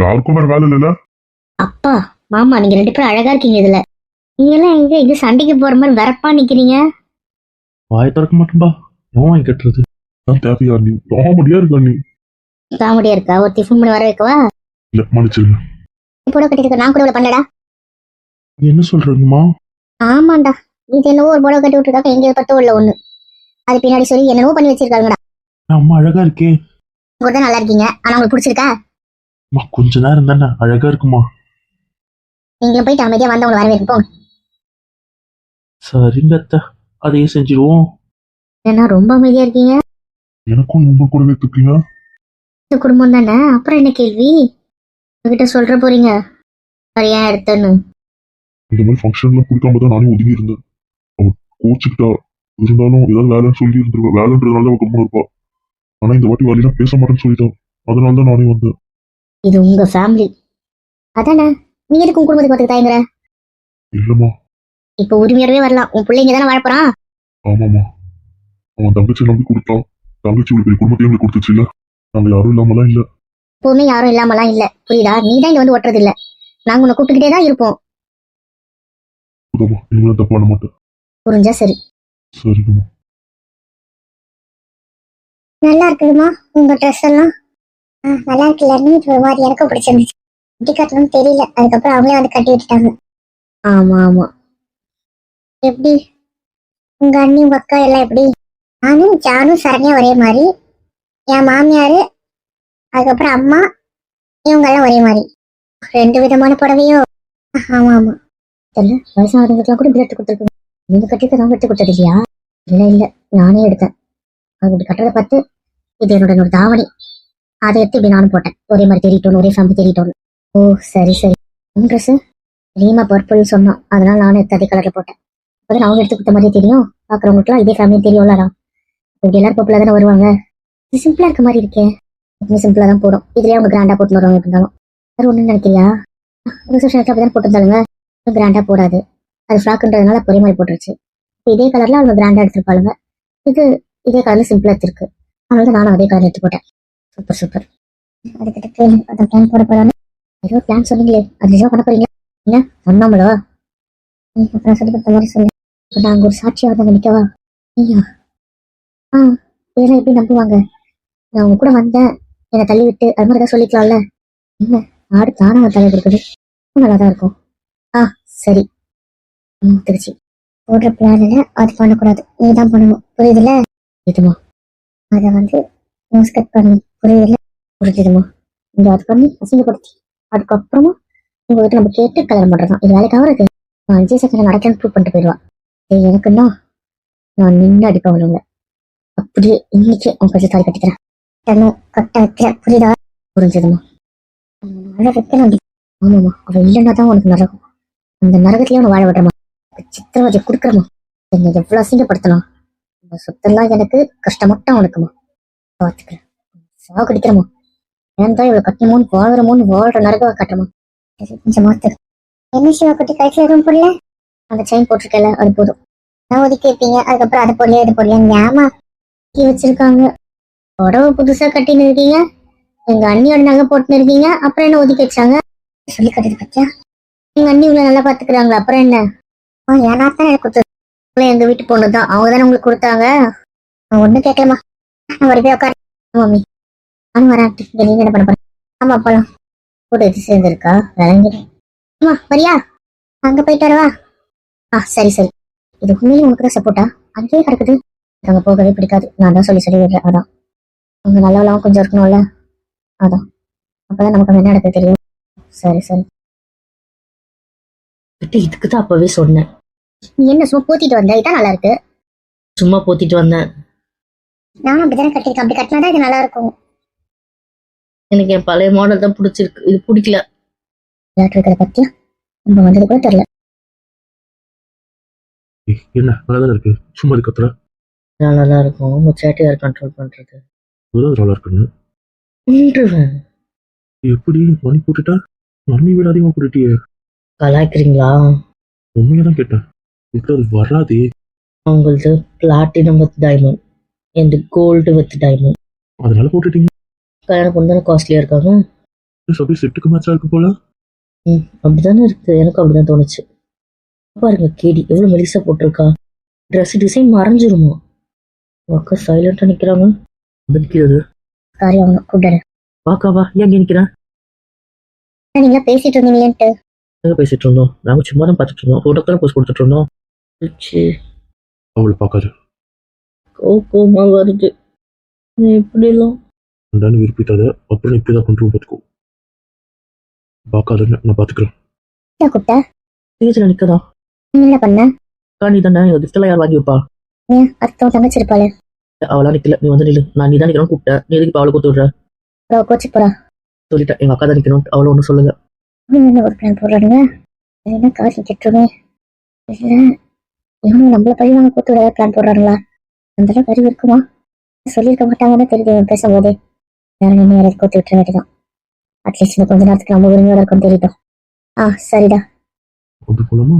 யாருக்கும் வேற வேலை இல்லைல்ல. அப்பா மாமா நீங்க 2 பேரும் அழகா இருக்கீங்க இதுல. நீங்க எல்லாம் எங்க இது சண்டைக்கு போற மாதிரி வரப்பா நிக்கிறீங்க. வாயை திறக்க மாட்டேன்பா. எவன் வாங்கி கட்டுறது? நான் தேவையா நீ காமெடியா இருக்கா நீ? காமெடியா இருக்கா? ஒரு டிஃபன் பண்ணி வர வைக்கவா? இல்ல மன்னிச்சிருங்க. போட கட்டிட்டு நான் கூட இவ்வளவு பண்ணடா. நீ என்ன சொல்றீங்கம்மா? ஆமாண்டா. இது என்னவோ ஒரு புடவை கட்டி விட்டுருக்காங்க, எங்க 10 உள்ள ஒண்ணு. அது பின்னாடி சொல்லி என்னவோ பண்ணி வச்சிருக்காங்கடா. அம்மா அழகா இருக்கே. கூட தான் நல்லா இருக்கீங்க, ஆனா உங்களுக்கு பிடிச்சிருக்கா? அம்மா கொஞ்ச நேரம் தானே அழகா இருக்குமா. நீங்களும் போயிட்டு அமைதியா வந்தவங்களை வரவேற்க போங்க. சரிங்க அத்தை, அதையே செஞ்சிருவோம். ஏன்னா ரொம்ப அமைதியா இருக்கீங்க. எனக்கும் ரொம்ப கூடவே தூக்கிங்க. இந்த குடும்பம் தானே, அப்புறம் என்ன கேள்வி உங்ககிட்ட சொல்ற போறீங்க? சரியா எடுத்தன்னு இந்த மாதிரி ஃபங்க்ஷன்லாம் குடிக்காம தான் நானே ஒதுங்கி இருந்தேன். அவன் கோச்சுக்கிட்டா இருந்தாலும் ஏதாவது வேலைன்னு சொல்லி இருந்துருவா. வேலைன்றதுனால அவன் கம்மன் இருப்பா. ஆனா இந்த வாட்டி வழியெல்லாம் பேச மாட்டேன்னு சொல்லிட்டான். அதனால தான் நானே வந்தேன். இது உங்க ஃபேமிலி அதானே, நீ எதுக்கு உன் குடும்பத்துக்கு பார்த்துக்கு தாயங்குற? இல்லம்மா. இப்ப உரிமையோடவே வரலாம், உன் பிள்ளைங்க தானே வாழப்போறான். ஆமாம்மா, அவன் தங்கச்சி நம்பி கொடுத்தான். தங்கச்சி ஒரு பெரிய குடும்பத்தையும் எங்களுக்கு கொடுத்துச்சு இல்ல. நாங்க யாரும் இல்லாமலாம் இல்ல. எப்பவுமே யாரும் இல்லாமலாம் இல்ல, புரியுதா? நீ தான் இங்க வந்து ஒட்டுறது இல்ல, நாங்க உன்னை கூப்பிட்டுக்கிட்டே தான் இருப்போம். நீங்களும் தப்பு பண்ண மாட்டேன். புரிஞ்சா சரி. சரிங்கம்மா. நல்லா இருக்குதுமா உங்க ட்ரெஸ் எல்லாம். நல்லா இருக்குல்ல, நீட் ஒரு மாதிரி எனக்கும் பிடிச்சிருந்துச்சு. எப்படி கட்டணும்னு தெரியல, அதுக்கப்புறம் அவங்களே வந்து கட்டி விட்டுட்டாங்க. ஆமா ஆமா. எப்படி உங்க அண்ணி உங்க அக்கா எல்லாம் எப்படி? நானும் ஜானும் சரணியா ஒரே மாதிரி, என் மாமியாரு, அதுக்கப்புறம் அம்மா, இவங்க எல்லாம் ஒரே மாதிரி. 2 விதமான புடவையோ? ஆமா ஆமா. தெரியல, வயசானவங்களுக்குலாம் கூட எடுத்து கொடுத்துருக்கோம். நீங்க கட்டிட்டு நான் எடுத்து கொடுத்தது இல்லையா? இல்ல இல்ல, நானே எடுத்தேன். அப்படி கட்டுறதை பார்த்து இது என்னோட தாவணி, அதை எடுத்து இப்படி நானும் போட்டேன். ஒரே மாதிரி தெரியட்டோம், ஒரே ஃபேமிலி தெரியட்டோம். ஓ சரி சரி. உன் ட்ரெஸ் ரீமா பர்பிள் சொன்னான், அதனால நானும் எடுத்து அதே கலர்ல போட்டேன். அப்பதான் அவங்க எடுத்து கொடுத்த மாதிரியே தெரியும், பாக்குறவங்களுக்குலாம் இதே ஃபேமிலி தெரியும்லடா. இப்படி எல்லாரும் பப்புல தானே வருவாங்க. இது சிம்பிளா இருக்க மாதிரி இருக்கேன். எப்பவுமே சிம்பிளா தான் போடும், இதுலயே அவங்க கிராண்டா போட்டு வருவாங்க. இருந்தாலும் வேற ஒண்ணுன்னு நினைக்கிறியா? ரிசப்ஷனுக்கு அப்படிதான் போட்டிருந்தாலுங்க, கிராண்டா போடாது. அது ஃப்ராக்ன்றதுனால ஒரே மாதிரி போட்டுருச்சு. இதே கலர்ல அவங்க கிராண்டா எடுத்திருப்பாளுங்க, இது இதே கலர்ல சிம்பிளா எடுத்திருக்கு. அதனால நானும் அதே கலர் எடுத்து போட்டேன். Super super. அதுக்கிட்ட அந்த பிளான் போட போறாங்க. ஏதோ பிளான் சொன்னீங்களே, அது ஏதோ பண்ண போறீங்களா? என்ன சொன்னாமலோ அப்புறம் சொல்லி கொடுத்த மாதிரி சொல்லு. நாங்க ஒரு சாட்சியா வந்து நிக்கவா? ஐயா இதெல்லாம் எப்படி நம்புவாங்க? நான் உங்க கூட வந்தேன், என்னை தள்ளி விட்டு அது மாதிரி ஏதாவது சொல்லிக்கலாம்ல. என்ன ஆடு தானா தலை கொடுக்குது, நல்லாதான் இருக்கும். சரி. திருச்சி போடுற பிளான்ல அது பண்ணக்கூடாது, நீதான் பண்ணணும், புரியுதுல? இதுமா அதை வந்து நியூஸ் கட் பண்ணி, புரியுதுல? புரிஞ்சுதுமா. இங்க அது பண்ணி அசிங்கப்படுத்தி அதுக்கப்புறமா உங்க வீட்டு நம்ம கேட்டு கல்யாணம் பண்றதான் இது வேலைக்காக இருக்கு. 5 செகண்ட் நடக்கன்னு ப்ரூவ் பண்ணிட்டு போயிடுவா. எனக்குன்னா நான் நின்று அடிப்பேன் உள்ள. அப்படியே இன்னைக்கு உன் கட்சி தாலி கட்டிக்கிறேன், கட்ட வைக்கிறேன், புரியுதா? புரிஞ்சதுமா. வைக்கணும். ஆமாம்மா, அவன் இல்லைன்னா தான் உனக்கு நரகம். அந்த நரகத்திலேயே உன வாழ விடுறமா, சித்திரவதை கொடுக்குறமா, என்னை எவ்வளவு அசிங்கப்படுத்தலாம். இந்த சொத்தெல்லாம் எனக்கு கஷ்டமட்டம் உனக்குமா, பார்த்துக்கிறேன். சாவு கடிக்கிறமா, ஏன் தான் இவ்வளவு கட்டணுமோன்னு வாழ்ற நரகவா கட்டுறமா. கொஞ்சம் மாத்து. என்ன சிவா குட்டி கழுத்துல எதுவும் போடல? அந்த செயின் போட்டிருக்கல, அது போதும். நான் ஒதுக்கி வைப்பீங்க, அதுக்கப்புறம் அதை போடலையா இது போடலையா ஞாபகமா வச்சிருக்காங்க. உடவை புதுசா கட்டின்னு இருக்கீங்க, எங்க அண்ணியோட நகை போட்டுன்னு இருக்கீங்க, அப்புறம் என்ன ஒதுக்கி வச்சாங்க? சொல்லி கட்டுறது பத்தியா? எங்க அண்ணி உங்களை நல்லா பாத்துக்கிறாங்களா, அப்புறம் என்ன? ஏன்னா தான் எனக்கு கொடுத்தது எங்க வீட்டு பொண்ணுதான், அவங்க தானே உங்களுக்கு கொடுத்தாங்க. நான் ஒண்ணும் கேட்கலமா, நான் ஒரு போய் உட்காரு. மம்மி நானும் வரேன். நீங்க என்ன பண்ண போறேன்? ஆமா போலாம். கூட எது சேர்ந்துருக்கா விளங்கிடும். ஆமா வரியா? அங்க போயிட்டு வரவா? சரி சரி. இது உண்மையிலும் உனக்கு தான் சப்போர்ட்டா? அங்கேயே கிடக்குது. அங்க போகவே பிடிக்காது, நான் தான் சொல்லி விடுறேன். அதான் அவங்க நல்லவெல்லாம் கொஞ்சம் இருக்கணும்ல, அதான் அப்பதான் நமக்கு என்ன நடக்குது தெரியும். சரி சரி. இதுக்குதான் அப்பவே சொன்னேன். நீ என்ன சும்மா போத்திட்டு வந்த? இதான் நல்லா இருக்கு. சும்மா போத்திட்டு வந்தேன். நானும் அப்படித்தானே கட்டிருக்கேன், அப்படி கட்டினாதான் இது நல்லா இருக்கும். எனக்கு என் பழைய மாடல் தான் பிடிச்சிருக்கு, இது பிடிக்கல. இருக்கிறத பத்தியா நம்ம வந்தது கூட தெரியல. என்ன நல்லாதான் இருக்கு, சும்மா கத்துற. நல்லா இருக்கும், உங்க சேட்டையார் கண்ட்ரோல் பண்றது. நல்லா இருக்குன்னு எப்படி மணி போட்டுட்டா? மணி விட அதிகமா போட்டுட்டியே. கலாய்க்கிறீங்களா? உண்மையதான் கேட்டேன், அது வராதே. உங்களது பிளாட்டினம் வித் டைமண்ட், எந்த கோல்டு வித் டைமண்ட். அதனால போட்டுட்டீங்க. கல்யாணம் பொண்ணு தானே காஸ்ட்லியா இருக்காங்க. அப்படியே செட்டுக்கு மேட்சா இருக்கு போல. அப்படிதானே இருக்கு, எனக்கும் அப்படிதான் தோணுச்சு. பாருங்க கேடி எவ்வளவு மெலிசா போட்டிருக்கா. ட்ரெஸ் டிசைன் மறைஞ்சிருமா. அக்கா சைலண்டா நிக்கிறாங்க. நிக்கிறது சாரி அவங்க கூப்பிடுறேன். வாக்காவா, ஏன் அங்கே நிக்கிறேன்? நீங்க பேசிட்டு இருந்தீங்களேன்ட்டு. எங்க பேசிட்டு இருந்தோம்? நாங்க சும்மா தான் பார்த்துட்டு இருந்தோம். போட்டோக்கான போஸ்ட் கொடுத்துட்டு இருந்தோம். அவளை பார்க்காது. கோமா வருது. எப்படிலாம் அந்தானு விருப்பிட்டாத, அப்புறம் இப்படிதான் பண்றோம் பார்த்துக்கோ. பார்க்காதன்னு நான் பார்த்துக்கிறேன். என்ன கூப்பிட்ட? ஸ்டேஜ்ல நிக்கதா. நீ என்ன பண்ண? நீ தானே கிஃப்ட் எல்லாம் யார் வாங்கி வைப்பா? ஏன் அத்தம் தங்கச்சி இருப்பாளு. அவளா நிக்கல, நீ வந்து நில்லு. நான் நீ தான் நிக்கணும் கூப்பிட்டேன். நீ எதுக்கு இப்ப அவளை கொடுத்து விடுற? கோச்சு போறா. சொல்லிட்டேன் எங்க அக்கா தான் நிக்கணும். அவளை ஒன்றும் சொல்லுங்க. என்ன ஒரு பிளான் போடுறானுங்க. என்ன காசு கெட்டுருமே. இல்ல இவனும் நம்மள பழி வாங்க கூத்து விட பிளான் போடுறாங்களா? அந்த அளவுக்கு அறிவு இருக்குமா? சொல்லியிருக்க மாட்டாங்கன்னு தெரியுது இவன் பேசும்போதே. யாரும் என்ன யாராவது கூத்து விட்டுற வேண்டியதான். அட்லீஸ்ட் இந்த கொஞ்ச நேரத்துக்கு நம்ம உரிமையோட இருக்கும் தெரியுதோ. சரிடா. அப்படி போலாமா?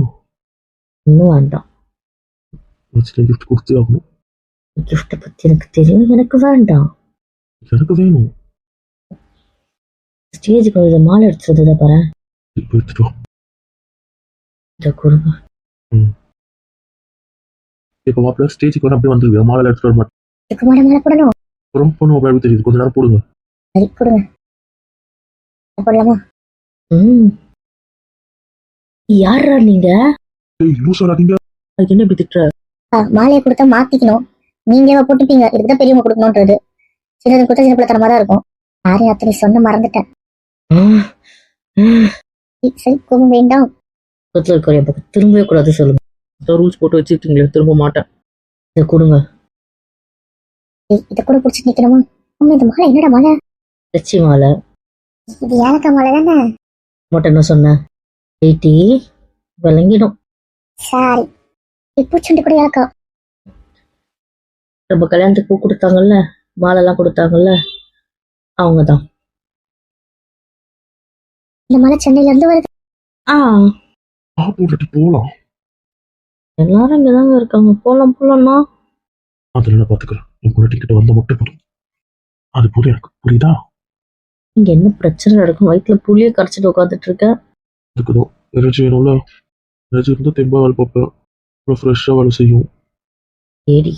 இன்னும் வேண்டாம். கிஃப்ட் கொடுத்தே ஆகணும். கிஃப்ட பத்தி எனக்கு தெரியும், எனக்கு வேண்டாம். எனக்கு வேணும். ஸ்டேஜுக்கு ஒரு மாலை எடுத்துருந்ததா பாரு. இப்போ எடுத்துட்டு வா. இதை கொடுங்க. இப்போ மாப்பிள்ள ஸ்டேஜுக்கு வந்து அப்படியே வந்துருவியா? மாலை எடுத்துட்டு வர மாட்டேன். இதுக்கு மாட மேல போடணும். ரொம்ப பொண்ணு அப்படி தெரியுது. கொஞ்ச நேரம் போடுங்க. சரி கொடுங்க. போடலாமா? யாரா நீங்க? லூசாடா நீங்க. அதுக்கு என்ன இப்படி திட்டுற? மாலையை கொடுத்தா மாத்திக்கணும். நீங்க போட்டுப்பீங்க. இதுக்குதான் பெரியவங்க கொடுக்கணும்ன்றது. சின்னது கொடுத்தா சின்ன பிள்ளைத்தனமா தான் இருக்கும். யாரையும் அத்தனை சொன்ன மறந்துட்டேன். சரி கோபம் வேண்டாம். பக்கத்துல இருக்கிற பக்கம் திரும்பவே கூடாது சொல்லுங்க. ரூல்ஸ் போட்டு வச்சுருக்கீங்களே, திரும்ப மாட்டேன். இதை கொடுங்க. இதை கூட பிடிச்சி நிக்கணுமா? இந்த மாலை என்னடா மாலை? லட்சி மாலை. இது ஏலக்காய் மாலை தானே? மட்டும் என்ன சொன்னேன்? ஏட்டி விளங்கிடும். சாரி. பூச்செண்டு கூட ஏலக்காய். நம்ம கல்யாணத்துக்கு பூ கொடுத்தாங்கல்ல, மாலை எல்லாம் கொடுத்தாங்கல்ல, அவங்கதான். இந்த மாலை சென்னையில இருந்து வருது. போலாம். எல்லாரும் இங்கதாங்க இருக்காங்க. போலாம் போலாம்னா அதுல நான் பாத்துக்கிறேன். என் கூட டிக்கெட் வந்த மட்டும் போதும். அது போதும் எனக்கு. புரியுதா? இங்க என்ன பிரச்சனை நடக்கும்? வயிற்றுல புளிய கரைச்சிட்டு உட்காந்துட்டு இருக்க. அதுக்குதான் எனர்ஜி வேணும்ல. எனர்ஜி இருந்தா தெம்பா வேலை பார்ப்பேன். ஃப்ரெஷ்ஷா வேலை செய்யும். ஏடி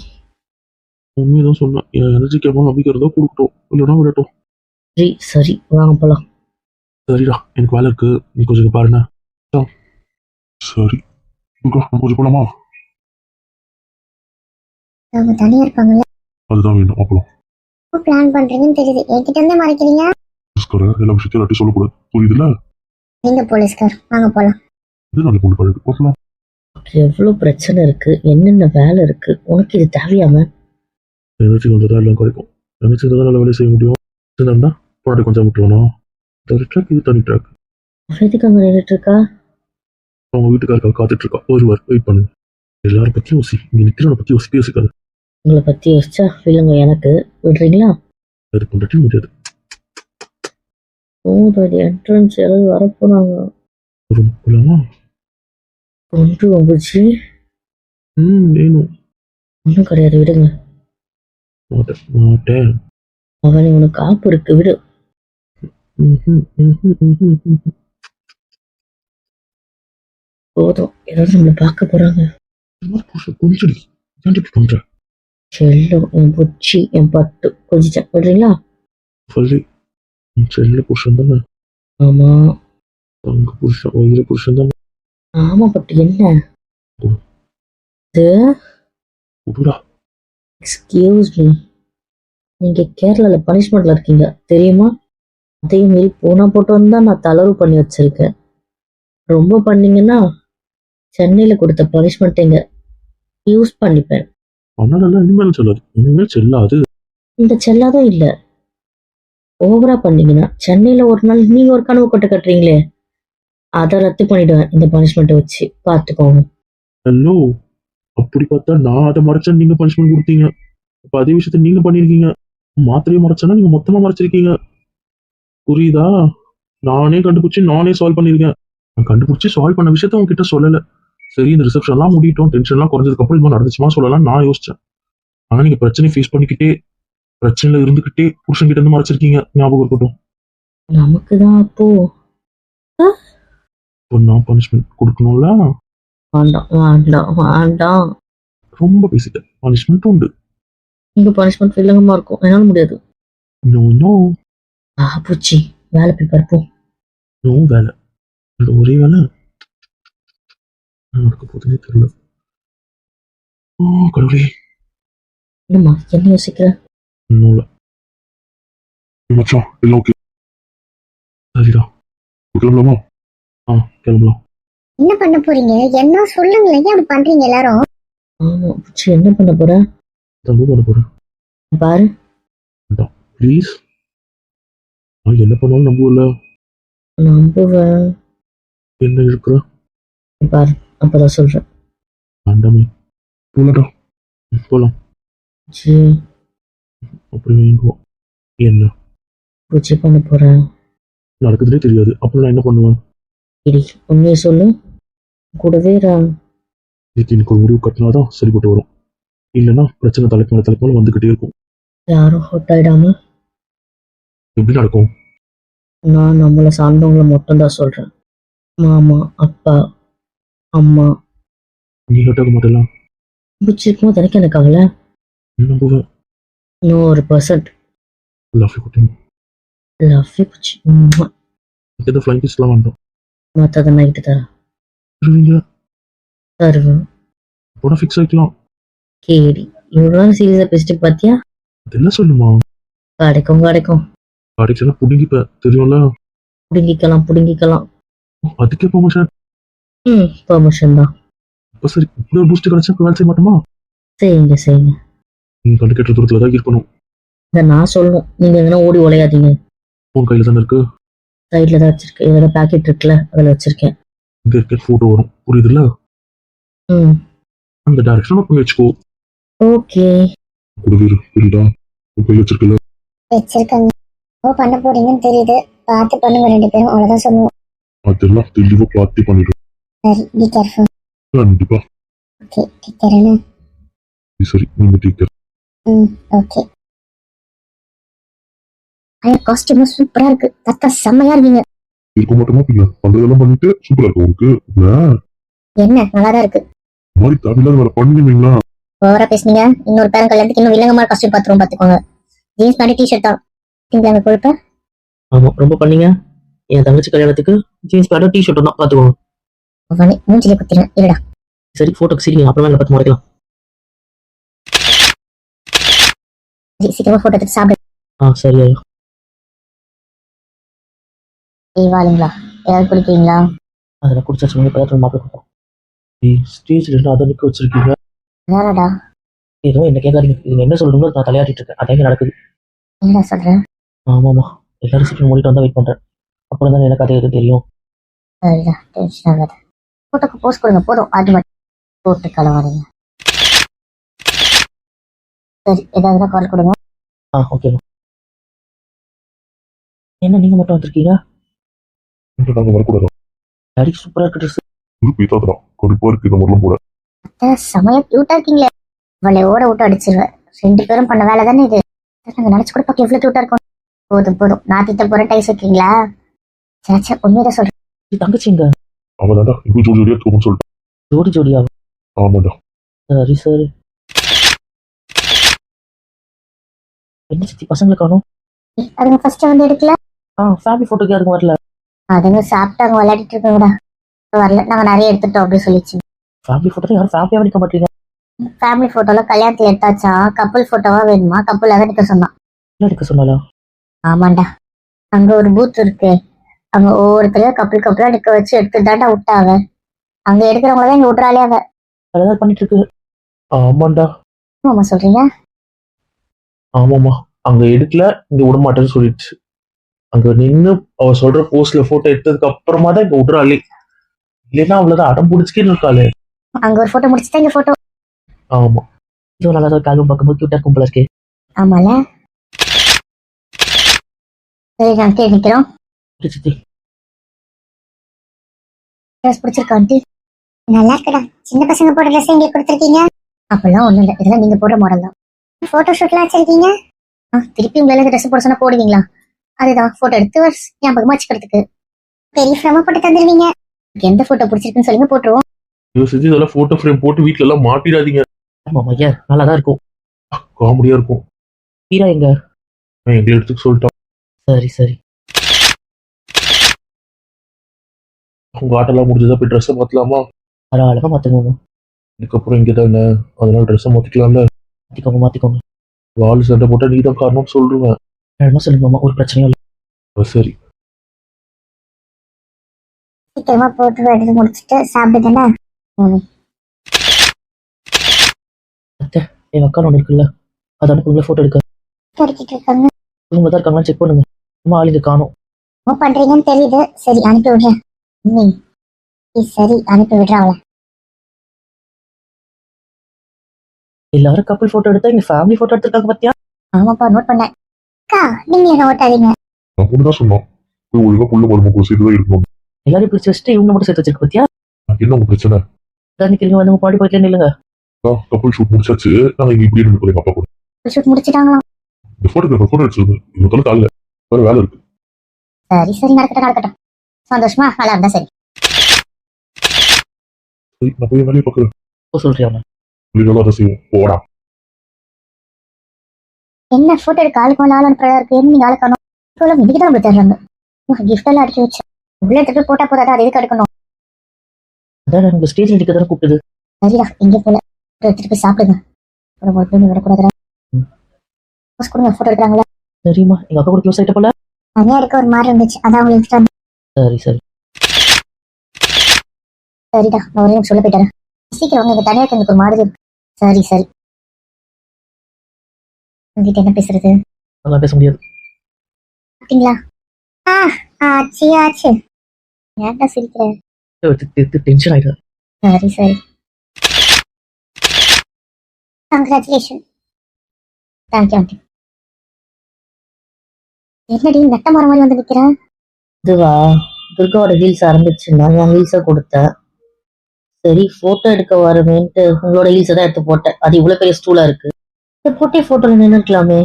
உண்மையதான் சொன்னேன். என் எனர்ஜிக்கு எவ்வளவு நம்பிக்கை இருந்தா கொடுக்கட்டும், இல்லைன்னா விடட்டும். சரி சரி வாங்க போலாம். சரிடா, எனக்கு வேலை இருக்கு. நீ கொஞ்சம் பாருங்க. சரி கொஞ்சம் போலாமா? அவங்க தனியா இருப்பாங்கல்ல. அதுதான் வேணும். அப்பலாம் பிளான் பண்றீங்கன்னு தெரியுது. என்கிட்ட இருந்தே மறைக்கிறீங்க. எல்லா விஷயத்தையும் எல்லாத்தையும் சொல்லக்கூடாது. புரியுதுல்ல? நீங்க போலீஸ்கார் வாங்க போலாம். இது நல்ல பொண்ணு பழகு. போகலாம். எவ்வளவு பிரச்சனை இருக்கு, என்னென்ன வேலை இருக்கு, உனக்கு இது தேவையாம? எனர்ஜி வந்ததா எல்லாம் கிடைக்கும். எனர்ஜி இருந்தால் நல்ல வேலை செய்ய முடியும். இருந்தா பாட்டு கொஞ்சம் விட்டுருவானா? தனி ட்ராக், இது தனி ட்ராக். எதுக்கு அங்க நின்றுட்டு இருக்கா? அவங்க வீட்டுக்காரக்காக காத்துட்டு இருக்கா. ஒருவர் வெயிட் பண்ணு. எல்லாரும் பத்தியும் யோசி. இங்க நிக்கிறவனை பத்தி யோசிக்காது. உங்களை பத்தி யோசிச்சா இல்லைங்க எனக்கு விடுறீங்களா? அது கொண்டாட்டி முடியாது. என்ட்ரன்ஸ் யாராவது வரப்போறாங்க. போலாமா? ஒன்று வந்துச்சு. வேணும். ஒன்றும் கிடையாது, விடுங்க. மாட்டேன். அவனை உனக்கு காப்பு இருக்கு, விடு. போதும், ஏதாவது நம்மளை பார்க்க போறாங்க. கொஞ்சம் பண்ற செல்லம், என் புச்சி, என் பட்டு கொஞ்சம் விடுறீங்களா? செல்ல புருஷன் தானே? ஆமா. அங்க புருஷன், வயிறு புருஷன் தானே? ஆமா பட்டு என்ன எக்ஸ்கியூஸ் மீ, நீங்க கேரளால பனிஷ்மெண்ட்ல இருக்கீங்க தெரியுமா? அதையும் மீறி போனா போட்டு வந்தா நான் தளர்வு பண்ணி வச்சிருக்கேன். ரொம்ப பண்ணீங்கன்னா சென்னையில கொடுத்த பனிஷ்மெண்ட்ங்க யூஸ் பண்ணிப்பேன். இனிமேல் சொல்லாது. இனிமேல் செல்லாது. இந்த செல்லாதான் இல்ல, ஓவரா பண்ணீங்கன்னா சென்னையில ஒரு நாள் நீங்க ஒரு கனவு கொட்டை கட்டுறீங்களே, அதை ரத்து பண்ணிடுவேன் இந்த பனிஷ்மெண்ட்டை வச்சு. பார்த்துக்கோங்க. ஹலோ, அப்படி பார்த்தா நான் அதை மறைச்சா நீங்க பனிஷ்மெண்ட் கொடுத்தீங்க. அப்ப அதே விஷயத்த நீங்க பண்ணிருக்கீங்க. மாத்திரையை மறைச்சா நீங்க மொத்தமா மறைச்சிருக்கீங்க. புரியுதா? நானே கண்டுபிடிச்சு நானே சால்வ் பண்ணிருக்கேன். நான் கண்டுபிடிச்சு சால்வ் பண்ண விஷயத்த உங்ககிட்ட சொல்லல. சரி, இந்த ரிசப்ஷன் எல்லாம் முடிட்டோம், டென்ஷன் எல்லாம் குறைஞ்சதுக்கு அப்புறம் இது நடந்துச்சுமா சொல்லலாம் நான் யோசிச்சேன். ஆனா நீங்க பிரச்சனையை ஃபேஸ் பண்ணிக்கிட்டே, பிரச்சனையில இருந்துகிட்டே புருஷன் கிட்ட இருந்து மறைச்சிருக்கீங்க. ஞாபகம் இருக்கட்டும். நமக்கு தான் அப்போ இப்போ நான் பனிஷ்மெண்ட் கொடுக்கணும்ல. வேண்டாம் வேண்டாம் வேண்டாம். ரொம்ப பேசிட்டேன். பனிஷ்மெண்ட் உண்டு. இங்க பனிஷ்மெண்ட் வில்லங்கமா இருக்கும், என்னால முடியாது. நோ நோ பூச்சி வேலை போய் பார்ப்போம். நோ வேலை. என்னோட ஒரே வேலை என்ன நடக்க போகுதுன்னே தெரியல. கடவுளே. என்னம்மா என்ன யோசிக்கிற? ஒன்றும் இல்லை மச்சான், எல்லாம் ஓகே. சரிடா, கிளம்பலாமா? கிளம்பலாம். என்ன பண்ண போறீங்க? என்ன சொல்லுங்களேன், ஏன் அப்படி பண்றீங்க எல்லாரும்? ஆமா பூச்சி, என்ன பண்ண போற? தம்பு பண்ண போறேன். பாரு ப்ளீஸ். நான் என்ன பண்ணாலும் நம்புவல. நம்புவேன். என்ன இருக்கிற? பாரு அப்பதான் சொல்றேன். வேண்டாமே. போலடா, போலாம். பூச்சி அப்படி வேண்டுவோம். என்ன பூச்சி பண்ண போறேன்? நடக்குதுன்னே தெரியாது, அப்புறம் நான் என்ன பண்ணுவேன்? இடி உண்மையை சொல்லு. கூடவே இதுக்கு எனக்கு ஒரு முடிவு கட்டினாதான் சரிப்பட்டு வரும். இல்லைன்னா பிரச்சனை தலைக்கு மேல வந்துகிட்டே இருக்கும். யாரும் ஹர்ட் ஆயிடாம எப்படி நடக்கும்? நான் நம்மளை சார்ந்தவங்களை மட்டும்தான் சொல்றேன். மாமா, அப்பா, அம்மா. நீ ஹர்ட் ஆக மாட்டேலாம். பூச்சி இருக்கும்போது எனக்கு என்ன கவலை? நம்புவேன். 100% லவ் யூ குட்டி. லவ் யூ பூச்சி. எந்த ஃப்ளைங் கிஸ்லாம் வேண்டாம். மற்றதை நைட்டு தரேன். தருவீங்க? தருவேன். போட ஃபிக்ஸ் ஆகிக்கலாம். கேடி இவ்வளோ சீரியஸா பேசிட்டு பாத்தியா? அது என்ன சொல்லுமா? கிடைக்கும் கிடைக்கும். அடிச்சா புடுங்கிப்ப தெரியும்ல. புடுங்கிக்கலாம். அதுக்கே பெர்மிஷன்? பெர்மிஷன் தான். அப்ப சரி, இப்படி ஒரு பூஸ்ட் கிடைச்சா வேலை செய்ய மாட்டோமா? செய்யுங்க. நீங்க கண்டு கெட்ட தூரத்துல தான் இருக்கணும். இதை நான் சொல்லணும், நீங்க எங்கன்னா ஓடி ஒளையாதீங்க. உன் கையில தானே இருக்கு. சைட்ல தான் வச்சிருக்கேன், இதோட பேக்கெட் இருக்குல்ல அதில் வச்சிருக்கேன். இங்க இருக்க போட்டோ வரும், புரியுதுல்ல? அந்த டைரக்ஷன் பண்ணி வச்சுக்கோ. ஓகே. கூடவே புரியுதா? உன் கையில வச்சிருக்கல. வச்சிருக்காங்க. பண்ண போறீங்கன்னு தெரியுது, பார்த்து பண்ணுங்க 2 பேரும், அவ்வளவுதான் சொல்லுவோம். அதெல்லாம் தெளிவா பார்த்து பண்ணிடுறோம். சரி, பி கேர்ஃபுல். கண்டிப்பா. Okay, take care. சரி, நீங்க டேக் கேர். ஓகே. காஸ்டியூம் சூப்பரா இருக்கு, தத்தா செம்மையா இருக்கீங்க. இருக்க மாட்டோமா பின்ன? பண்றதெல்லாம் பண்ணிட்டு சூப்பரா இருக்கும் உனக்கு. என்ன நல்லாதான் இருக்கு. மாதிரி தேவையில்லாத வேலை பண்ணுவீங்களா? ஓவரா பேசுனீங்க, இன்னொரு பேரன் கல்யாணத்துக்கு இன்னும் வில்லங்கமான காஸ்டியூம் பாத்துருவோம், பாத்துக்கோங்க. ஜீன்ஸ் பேண்ட் டிஷர்ட் தான் திங்களாங்க கொழுப்ப. ஆமா ரொம்ப பண்ணீங்க. என் தங்கச்சி கல்யாணத்துக்கு ஜீன்ஸ் பேண்ட் டிஷர்ட் தான் பாத்துக்கோங்க. மூஞ்சிலே குத்திடுறேன் இருடா. சரி போட்டோக்கு சீக்கிரம், அப்புறமா பார்த்து முறைக்கலாம். சீக்கிரமா போட்டோ எடுத்து சாப்பிடு. சரி ஐயோ. வாழுங்களா, ஏதாவது குடிக்கிறீங்களா? அதில் குடிச்சா சொல்லுங்க, பேர் மாப்பிள்ள கொடுப்போம். ஸ்டேஜ்ல இருந்து அதை நிக்க வச்சிருக்கீங்க. என்னடா ஏதோ என்ன கேட்காதீங்க, இது என்ன சொல்றீங்களோ நான் தலையாட்டிட்டு இருக்கேன். அதே நடக்குது. என்ன சொல்றேன்? ஆமாமா, எல்லாரும் சீக்கிரம் மூடிட்டு வந்தா வெயிட் பண்றேன். அப்புறம் தான் எனக்கு அது எது தெரியும். சரிதான், டென்ஷன் ஆகாது. போட்டோக்கு போஸ்ட் கொடுங்க போதும், அது மட்டும் போட்டு கலவாதீங்க. சரி, ஏதாவது கால் கொடுங்க. ஓகேமா. என்ன நீங்க மட்டும் வந்திருக்கீங்க? நாங்க வரக்கூடாது. டாடி சூப்பரா இருக்கு ட்ரெஸ். பேசாதடா, கடுப்பா இருக்கு இந்த மாதிரிலாம் போட. செமையா கியூட்டா இருக்கீங்களே. அவளை ஓட விட்டு அடிச்சிருவேன். 2 பேரும் பண்ண வேலை தானே இது. நாங்க நினைச்சு கூட பார்க்க எவ்வளவு கியூட்டா இருக்கும். போதும் நான் திட்ட போறேன், டைஸ் வைக்கிறீங்களா? சேச்சா உண்மையதான் சொல்றேன். தங்கச்சிங்க அவதான்டா இப்போ ஜோடியா தூக்கம் சொல்லிட்டு. ஜோடியா? ஆமாடா. சரி. என்ன சித்தி பசங்களை காணும்? அதுங்க ஃபர்ஸ்ட் வந்து எடுக்கல. ஃபேமிலி போட்டோக்கு யாருக்கும் வரல. அதுங்க சாப்பிட்டாங்க, விளையாடிட்டு இருக்கோங்கடா. வரல, நாங்க நிறைய எடுத்துட்டோம் அப்படி சொல்லிச்சு. ஃபேமிலி போட்டோ யாரும் ஃபேமிலியா எடுக்க மாட்டீங்க? ஃபேமிலி போட்டோல கல்யாணத்துல எடுத்தாச்சா, கப்புள் போட்டோவா வேணுமா? கப்புள் தான் எடுக்க சொன்னான். எடுக்க சொன்னாலா? ஆமாண்டா, அங்க ஒரு பூத் இருக்கு, அங்க ஒவ்வொருத்தரையும் கப்புளா எடுக்க வச்சு எடுத்துட்டாண்டா விட்டாவ. அங்க எடுக்கிறவங்களதான் இங்க விட்றாளே அவ. ஏதாவது பண்ணிட்டு இருக்கு. ஆமாண்டா. ஆமா சொல்றீங்க? ஆமாமா, அங்க எடுக்கல, இங்க விட மாட்டேன்னு சொல்லிடுச்சு. அங்க நின்னு அவ சொல்ற போஸ்ட்ல போட்டோ எடுத்ததுக்கு அப்புறமா தான் இங்க விடுறாளே. இல்லைன்னா அவ்வளவுதான் அடம் பிடிச்சிக்கின்னு இருக்காளே. அங்க ஒரு போட்டோ முடிச்சுட்டா இங்க போட்டோ. ஆமா, இது நல்லா தான் ஆல்பம் பார்க்கும்போது கியூட்டா இருக்கும் போல இருக்கு. ஆமால. சரி, நான் கீழே நிக்கிறோம். சித்தி ட்ரெஸ் பிடிச்சிருக்கா ஆண்டி? நல்லா இருக்கடா. சின்ன பசங்க போடுற ட்ரெஸ் எங்களுக்கு கொடுத்துருக்கீங்க. அப்பெல்லாம் ஒண்ணும் இல்லை, இதெல்லாம் நீங்க போடுற மாடல் தான். போட்டோ ஷூட்லாம் வச்சிருக்கீங்க. திருப்பி உங்களால ட்ரெஸ் போட சொன்னா போடுவீங்களா? அதுதான் போட்டோ எடுத்து ஞாபகமா வச்சுக்கிறதுக்கு பெரிய ஃப்ரேமா போட்டு தந்துருவீங்க. எந்த போட்டோ பிடிச்சிருக்குன்னு சொல்லுங்க, போட்டுருவோம். இதை செஞ்சு இதெல்லாம் போட்டோ ஃப்ரேம் போட்டு வீட்ல எல்லாம் மாட்டிடாதீங்க. ஆமா ஐயா, நல்லா தான் இருக்கும். காமெடியா இருக்கும். ஹீரா எங்க? நான் எங்களை எடுத்துக்க சொல்லிட்டான். சரி சரி. உங்க ஆட்டெல்லாம் முடிஞ்சதா போய் ட்ரெஸ்ஸை மாத்தலாமா? பரவாயில்ல, மாத்திக்கோங்க. இதுக்கப்புறம் இங்கே தானே, அதனால ட்ரெஸ்ஸை மாத்திக்கலாம்ல. மாத்திக்கோங்க. வால் சண்டை போட்டா நீ தான் காரணம்னு சொல்லுவேன். என்ன சொல்லுங்க மாமா, ஒரு பிரச்சனையும் இல்லை. சரி. சீக்கிரமா போட்டு எடுத்து முடிச்சுட்டு சாப்பிடுதுன்னா என் அக்கா ஒன்று இருக்குல்ல, அது அனுப்புங்களே போட்டோ எடுக்க. எடுத்துட்டு இருக்காங்க. இவங்க தான் இருக்காங்கன்னு செக் பண்ணுங்க. அம்மா ஆளுங்க காணும். என்ன பண்றீங்கன்னு தெரியுது. சரி அனுப்பி விடுறேன். சரி அனுப்பி விடுறேன் அவளை. எல்லாரும் கப்பல் போட்டோ எடுத்தா இங்க ஃபேமிலி போட்டோ எடுத்திருக்காங்க பாத்தியா? ஆமாப்பா, நோட் பண்ணேன். அக்கா நீங்க என்ன ஓட்டாதீங்க. அப்படிதான் சொன்னான். போய் ஒழுங்கா புள்ள மருமக்கள் சேர்த்து தான் இருக்கணும். எல்லாரும் பிடிச்சி வச்சுட்டு இவங்க மட்டும் சேர்த்து வச்சிருக்கு பாத்தியா? என்ன உங்க பிரச்சனை? நிக்கிறீங்க, வந்து பாடி போயிட்டு நில்லுங்க. கப்பல் ஷூட் முடிச்சாச்சு. நாங்க இங்க இப்படி இருந்து போறேன் அப்பா கூட. ஷூட் முடிச்சிட்டாங்களாம். இந்த போட்டோகிராஃபர் போட்டோ எடுத்துருங்க. இவங்க தாங்கல, வேற வேலை இருக்கு. சரி சரி, நடக்கட்டும். சந்தோஷமா நல்லா இருந்தா சரி. சரி, நான் போய் வேலையை பார்க்குறேன். சொல்றியா அவன்? நீங்களும் அதை செய்வோம். போடா. என்ன போட்டோ எடுக்க ஆளுக்கு ஆள் அனுப்புறதா இருக்கு. நீங்க ஆளு காணும். இன்னைக்கு தான் அப்படி தர்றாங்க. கிஃப்ட் எல்லாம் அடிச்சு வச்சு உள்ள எடுத்துட்டு போட்டா போறாதா, அது எதுக்கு எடுக்கணும்? அதான் உங்க ஸ்டேஜ் நிக்க தானே கூப்பிடுது. சரிடா, எங்க போல எடுத்துட்டு போய் சாப்பிடுங்க. விடக்கூடாது. கொடுங்க, போட்டோ எடுக்கிறாங்களா? சரிம்மா, எங்க அக்கா கூட க்ளோஸ் ஆயிட்ட போல. தனியா எடுக்க ஒரு மாதிரி இருந்துச்சு, அதான் உங்களுக்கு எடுத்துட்டு. சரி சரி. சரிடா, நான் ஒரே சொல்ல போயிட்டேன். சீக்கிரம் உங்க தனியா எனக்கு ஒரு மாதிரி இருக்கு. சரி சரி. உங்ககிட்ட என்ன பேசுறது? நல்லா பேச முடியாது. அப்படிங்களா? ஆச்சு ஆச்சு. ஏன்டா சிரிக்கிற? டென்ஷன் ஆயிடுது. சரி சரி. கங்க்ராச்சுலேஷன். Thank you aunty. என்னடி நட்ட மரம் மாதிரி வந்து நிக்கிறேன்? இதுவா, துர்காவோட ஹீல்ஸ் ஆரம்பிச்சுன்னா என் ஹீல்ஸை கொடுத்தேன். சரி போட்டோ எடுக்க வருமேன்ட்டு உங்களோட ஹீல்ஸை தான் எடுத்து போட்டேன். அது இவ்வளவு பெரிய ஸ்டூலா இருக்கு. இதை போட்டே போட்டோல நின்றுக்கலாமே.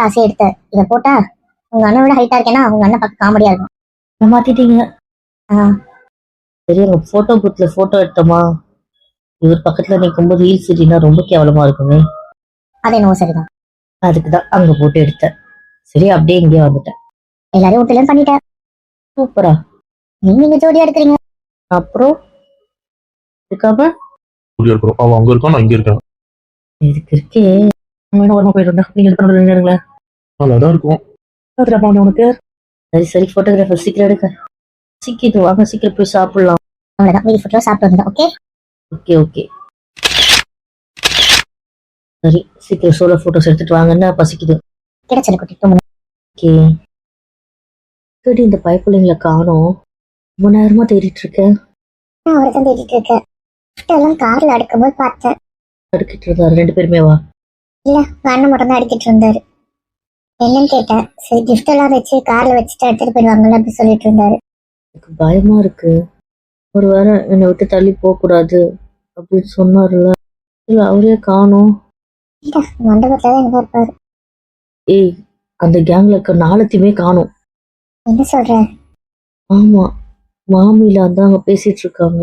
ஆசையை எடுத்த இதை போட்டா உங்க அண்ணன் விட ஹைட்டா இருக்கேன்னா உங்க அண்ணன் பார்க்க காமெடியா இருக்கும். மாத்திட்டீங்க. சரி, அங்க போட்டோ பூத்ல போட்டோ எடுத்தோமா, இவர் பக்கத்துல நிற்கும்போது ஹீல்ஸ் இல்லைன்னா ரொம்ப கேவலமா இருக்குமே. அது என்னவோ சரிதான். அதுக்குதான் அங்க போட்டு எடுத்தேன். சரி, அப்படியே இங்கே வந்துட்டேன். எல்லாரையும் வீட்டுல பண்ணிட்டேன். சூப்பரா. நீங்க ஜோடியா எடுக்கிறீங்க. அப்புறம் இருக்காம அவன் அங்க இருக்கான், நான் இங்க இருக்கேன். இதுக்கு இருக்கே. ஓரமா போயிட்டு நீங்க எடுங்களேன். நல்லாதான் இருக்கும். உனக்கு சரி சரி, போட்டோகிராஃபர் சீக்கிரம் எடுக்க. சீக்கிரம் வாங்க, சீக்கிரம் போய் சாப்பிடலாம். அவ்வளவுதான், மீதி போட்டோ சாப்பிட்டு வந்துடும். Okay okay okay. சரி, சீக்கிரம் சோலோ போட்டோஸ் எடுத்துட்டு வாங்கன்னா பசிக்குது. கிடைச்சல குட்டி. ஓகே. சரி, இந்த பைப்பிள்ளைங்களை காணோம். ரொம்ப நேரமா தேடிட்டு இருக்கேன். நான் அவரை தான் தேடிட்டு இருக்கேன். எல்லாம் கார்ல அடுக்கும்போது பார்த்தேன். அடுக்கிட்டு இருந்தாரு 2 பேருமே வா? இல்ல, அண்ணன் மட்டும் தான் அடிக்கிட்டு இருந்தாரு. என்னன்னு கேட்டேன். சரி கிஃப்ட் எல்லாம் வச்சு கார்ல வச்சுட்டு எடுத்துட்டு போயிடுவாங்கல்ல அப்படி சொல்லிட்டு இருந்தாரு. எனக்கு பயமா இருக்கு. ஒரு வேளை என்னை விட்டு தள்ளி போக கூடாது அப்படின்னு சொன்னார்ல. இல்ல, அவரே காணோம். மண்டபத்துல தான் எங்க இருப்பாரு. ஏய், அந்த கேங்ல இருக்க 4 காணோம். என்ன சொல்ற? ஆமா, மாமியில தான் அங்க பேசிட்டு இருக்காங்க.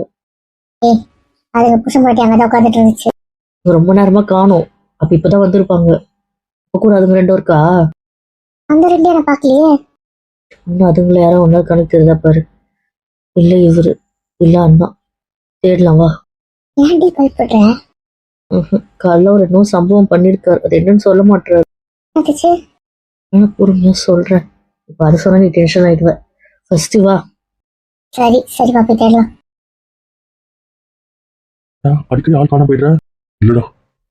அதுக்கு புருஷன் பாட்டி அங்கதான் உட்காந்துட்டு இருந்துச்சு. ரொம்ப நேரமா காணோம். அப்ப இப்பதான் வந்திருப்பாங்க. இப்ப கூட அதுங்க 2 இருக்கா? அந்த 2 நான் பாக்கலையே. இன்னும் அதுங்களை யாரோ ஒன்னா கணக்கு தெரியுதா பாரு. இல்ல இவரு, இல்ல அண்ணா. தேடலாம் வா. ஏன்டி பயப்படுற? காலைல ஒரு இன்னும் சம்பவம் பண்ணிருக்காரு. அது என்னன்னு சொல்ல மாட்டாரு. நான் பொறுமையா சொல்றேன். இப்ப அது சொன்னா நீ டென்ஷன் ஆயிடுவ. ஃபர்ஸ்ட் வா. சரி சரி பாப்பி, தேடலாம். அடிக்கடி ஆள் காண போயிடுறேன். இல்லடா,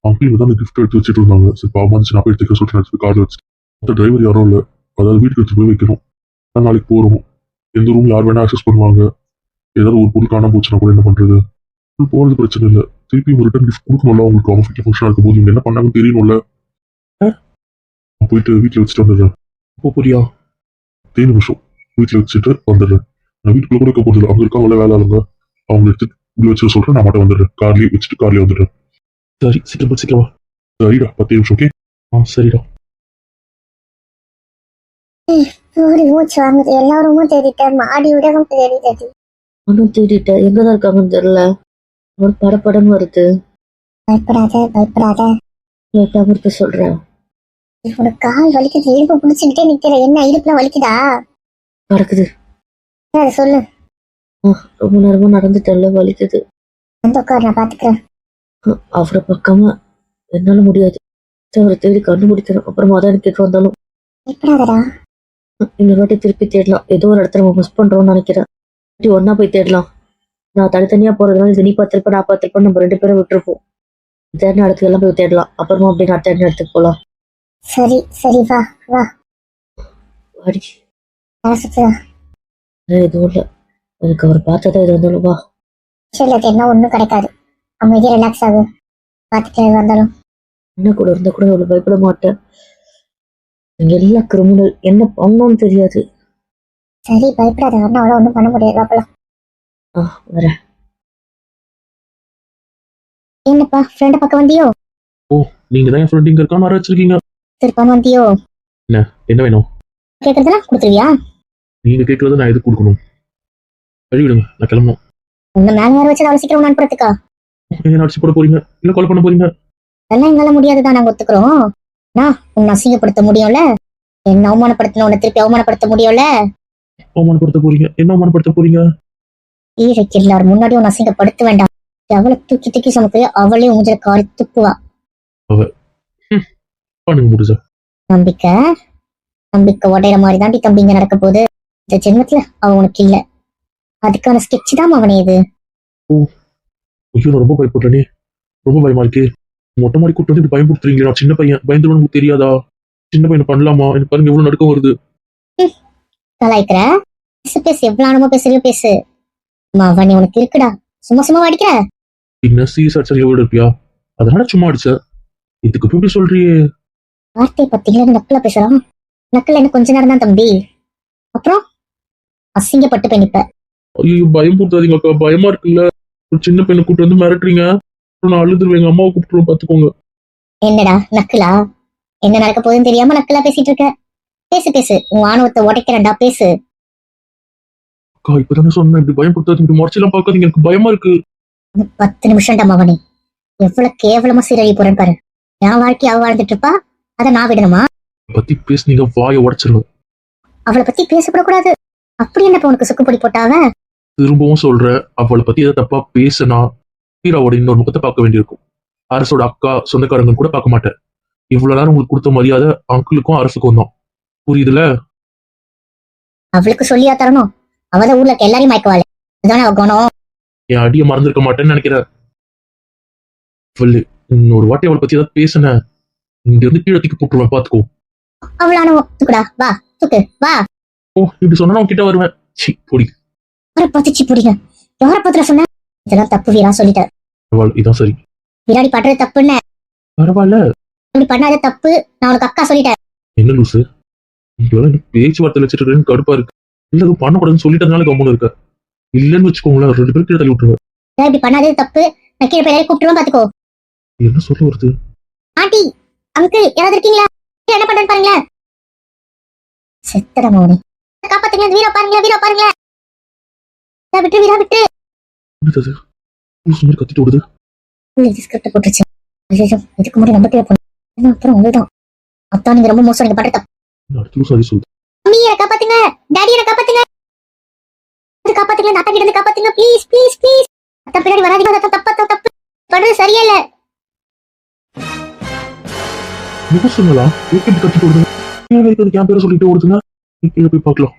அங்கிள் தான் அந்த கிஃப்ட் எடுத்து வச்சுட்டு இருந்தாங்க. சரி பாவம் வந்துச்சு, நான் போய் எடுத்துக்க சொல்லிட்டு கார்டு வச்சு. மற்ற டிரைவர் யாரும் இல்லை, அதாவது வீட்டுக்கு எடுத்து போய் வைக்கணும். நான் நாளைக்கு போறோம். எந்த ரூம் யார் வேணா ஆக்சஸ் பண்ணுவாங்க. ஏதாவது ஒரு பொருள் காணாம போச்சுன்னா கூட என்ன பண்றது? போறது பிரச்சனை இல்லை, திருப்பி ஒரு ரிட்டன் கிஃப்ட் கொடுக்கணும்ல. அவங்களுக்கு அவங்க வீட்டு ஃபங்க்ஷன் இருக்கும் போது என்ன பண்ணாங்கன்னு தெரியணும்ல. நான் போயிட்டு வீட்டில் வச்சுட்டு வந்துடுறேன். புரியா? 10 நிமிஷம் வீட்டில் வச்சுட்டு வந்துடுறேன். நான் வீட்டுக்குள்ள கூட இருக்க போறது. அங்க இருக்காங்கல்ல வேலை ஆளுங்க, அவங்க எடுத்து இப்படி வச்சு சொல்றேன். நான் மட்டும் வந்துடுறேன். கார்லயே வச்சுட்டு கார்லயே வந்துடுறேன். சரி, சீக்கிரமா சீக்கிரமா. சரிடா, 10 நிமிஷம். ஓகே. சரிடா. ஓடி மூச்சு வாங்குது. எல்லா ரூமும் தேடிட்டேன், மாடி விடவும் தேடிட்டது. நானும் தேடிட்டேன், எங்கதான் இருக்காங்கன்னு தெரியல. ஒரு படப்படன்னு வருது. பயப்படாத பயப்படாத. லேட்டாக இருக்க சொல்றேன். உனக்கு கால் வலிக்குது, இடுப்பு பிடிச்சுக்கிட்டே நிக்கிற. என்ன இடுப்புலாம் வலிக்குதா? நடக்குது. அதை சொல்லு. ரொம்ப நேரமா நடந்துட்டேன்ல, வலிக்குது. அந்த உட்கார், நான் பாத்துக்கிறேன். அவரை பார்க்காம என்னால முடியாது. அவரை தேடி கண்டுபிடிக்கணும். அப்புறமா தான் எனக்கு கேட்டு வந்தாலும் பயப்படாதடா. இன்னொரு வாட்டி திருப்பி தேடலாம். ஏதோ ஒரு இடத்துல நம்ம மிஸ் பண்றோம்னு நினைக்கிறேன். ஒன்னா போய் தேடலாம். நான் தனித்தனியா போறதுனால இது நீ பார்த்திருப்பேன், நான் பார்த்திருப்பேன், நம்ம 2 பேரும் விட்டுருப்போம். தேடின இடத்துக்கு எல்லாம் போய் தேடலாம். அப்புறமா அப்படி நான் தேடின இடத்துக்கு போலாம். சரி சரி, வா வா. வாடி. சுத்துதா? எதுவும் இல்லை, எனக்கு அவர் பார்த்ததா எது வந்தாலும் வா. இல்ல, என்ன ஒண்ணும் கிடைக்காது. அமைதியா ரிலாக்ஸ் ஆகு. பார்த்துட்டு எது வந்தாலும். என்ன கூட இருந்தா கூட அவ்வளவு பயப்பட மாட்டேன். எல்லா கிரிமினல் என்ன பண்ணோன்னு தெரியாது. சரி பயப்படாத, அண்ணாவால ஒண்ணும் பண்ண முடியாது. அப்பலாம் வரேன். என்னப்பா, ஃப்ரெண்ட பக்கம் வந்தியோ? நீங்க தான் என் ஃப்ரெண்ட் இங்க இருக்கான்னு வர வச்சிருக்கீங்க. திருப்பான் வந்தியோ? என்ன வேணும்? கேக்குறதெல்லாம் கொடுத்துருவியா? நீங்க கேட்கறத நான் எதுக்கு கொடுக்கணும்? வழி விடுங்க, நான் கிளம்பணும். உங்க மேல வர வச்சு அவ்வளவு சீக்கிரம் அனுப்புறதுக்கா? என்ன அடிச்சு போட போறீங்க, இல்ல கொலை பண்ண போறீங்க? அதெல்லாம் எங்களால முடியாதுதான், நாங்க ஒத்துக்கிறோம். நான் உன்னை அசிங்கப்படுத்த முடியும்ல, என்ன அவமானப்படுத்தணும், உன்னை திருப்பி அவமானப்படுத்த முடியும்ல. அவமானப்படுத்த போறீங்க? என்ன அவமானப்படுத்த போறீங்க? ஈரைக்கு எல்லாரும் முன்னாடி உன்னை அசிங்கப்படுத்த வேண்டாம். அவளை தூக்கி தூக்கி சமக்கு அவளே உங்களை காரி துப்புவா. பண்ணுங்க முடிஞ்சா. நம்பிக்கை நம்பிக்கை உடையிற மாதிரி தாண்டி தம்பிங்க நடக்க போகுது. இந்த ஜென்மத்துல அவன் உனக்கு இல்ல. அதுக்கான ஸ்கெட்ச் தான் அவனே இது. ஐயோ, நான் ரொம்ப பயப்படுறேனே, ரொம்ப பயமா இருக்கு. மொட்டை மாடி கூட்டு வந்து இப்படி பயன்படுத்துறீங்களா? நான் சின்ன பையன், பயந்துருவேன், உங்களுக்கு தெரியாதா? சின்ன பையனை பண்ணலாமா? எனக்கு பாருங்க எவ்வளவு நடுக்கம் வருது. கலாய்க்கிற? பேசு பேசு, எவ்வளவு ஆனமோ பேசுறியோ பேசு. அவன் உனக்கு இருக்குடா, சும்மா சும்மா அடிக்கிற. என்ன சீரியஸ் அடிச்சா எவ்வளவு இருப்பியா? அதனால சும்மா அடிச்ச. இதுக்கு இப்படி சொல்றியே? வார்த்தையை பத்திங்களா நக்கலா பேசுறான். நக்கல் என்ன கொஞ்ச நேரம் தான் தம்பி, அப்புறம் அசிங்கப்பட்டு பெண்ணிப்ப. ஐயோ, பயம் கொடுத்தாதீங்க அக்கா, பயமா இருக்குல்ல. ஒரு சின்ன பையனை கூட்டு வந்து மிரட்டுறீங்க. நான் அழுதுருவேன், எங்க அம்மாவை கூப்பிட்டு பாத்துக்கோங்க. என்னடா நக்கலா? என்ன நடக்க போகுதுன்னு தெரியாம நக்கலா பேசிட்டு இருக்க? பேசு பேசு, உன் ஆணவத்தை உடைக்கிறேன்டா, பேசு. அக்கா, இப்பதானே சொன்னேன், இப்படி பயம் கொடுத்தாதீங்க, இப்படி முறைச்செல்லாம் பார்க்காதீங்க, எனக்கு பயமா இருக்கு. 10 நிமிஷம்டா மவனே, எவ்வளவு கேவலமா சீரழி போறேன்னு பாரு. என் வாழ்க்கை அவ வாழ்ந்துட்டு இருப்பா, அதை நான் விடணுமா? பத்தி பேசுனீங்க, வாயை உடைச்சிருவேன். அவளை பத்தி பேசப்படக்கூடாது. அப்படி என்ன உனக்கு சுக்குப்பொடி போட்டாவ? திரும்பவும் சொல்ற, அவளை பத்தி ஏதாவது தப்பா பேசினா ஹீரோவோட இன்னொரு முகத்தை பார்க்க வேண்டியிருக்கும். அரசோட அக்கா சொந்தக்காரங்க கூட பார்க்க மாட்டேன். இவ்வளவு நேரம் உங்களுக்கு கொடுத்த மரியாதை அங்கிளுக்கும் அரசுக்கும் தான், புரியுதுல? அவளுக்கு சொல்லியா தரணும்? அவதான் ஊர்ல இருக்க எல்லாரையும் மயக்கவாள். அதுதானே அவ குணம். என் அடியை மறந்துருக்க மாட்டேன்னு நினைக்கிறேன். இன்னொரு வாட்டி அவளை பத்தி ஏதாவது பேசின, இங்க இருந்து கீழே தூக்கி போட்டுருவேன், பாத்துக்கோ. அவளானோ தூக்குடா, வா தூக்கு வா. இப்படி சொன்னா நான் கிட்ட வருவேன். சி பொடி. யாரை பார்த்து சிப்பிடிங்க? யாரை பார்த்துல சொன்ன? இதெல்லாம் தப்பு வீரா, சொல்லிட்டேன். இதான் சரி. விராடி பண்றது தப்புன்னு. பரவாயில்ல, இப்படி பண்ணாத தப்பு, நான் உனக்கு அக்கா சொல்லிட்டேன். என்ன லூசு, பேச்சுவார்த்தை வச்சுட்டு இருக்கேன்னு கடுப்பா இருக்கு. இல்ல அது பண்ணக்கூடாதுன்னு சொல்லிட்டதுனால கம்முன்னு இருக்க. இல்லன்னு வச்சுக்கோங்களேன், 2 பேரும் கீழே தள்ளி விட்டுருவேன். இப்படி பண்ணாதே தப்பு, நான் கீழே போய் கூப்பிட்டுருவேன், பாத்துக்கோ. என்ன சொல்ல வருது? ஆண்டி, அங்கிள், யாராவது இருக்கீங்களா? என்ன பண்றேன்னு பாருங்களேன். செத்தட மோனே, காப்பாத்துங்க, வீரா பாருங்க, வீரா பாருங்க. விட்டு வீரா விட்டு. என்னது லூசு மாதிரி கத்திட்டு ஓடுது? ஸ்கிரிப்ட் போட்டுருச்சு. இதுக்கு முன்னாடி நம்பிக்கை போனோம், அப்புறம் உங்களுதான். அத்தான் நீங்க ரொம்ப மோசம், நீங்க பண்ற தப்பு. அடுத்த லூசு அது சொல்லுது. மம்மி என்ன காப்பாத்துங்க, டாடி என்ன காப்பாத்துங்க, காப்பாத்துங்க, அத்தா கிட்ட இருந்து காப்பாத்துங்க, ப்ளீஸ் ப்ளீஸ் ப்ளீஸ். அத்தா பின்னாடி வராதீங்க, அத்தா தப்பு தப்பு பண்றது சரியா இல்ல. முகசுங்களா எப்படி கத்திட்டு ஓடுதுங்க? கேன் பேரை சொல்லிட்டு ஓடுதுங்க. கீழே போய் பார்க்கலாம்.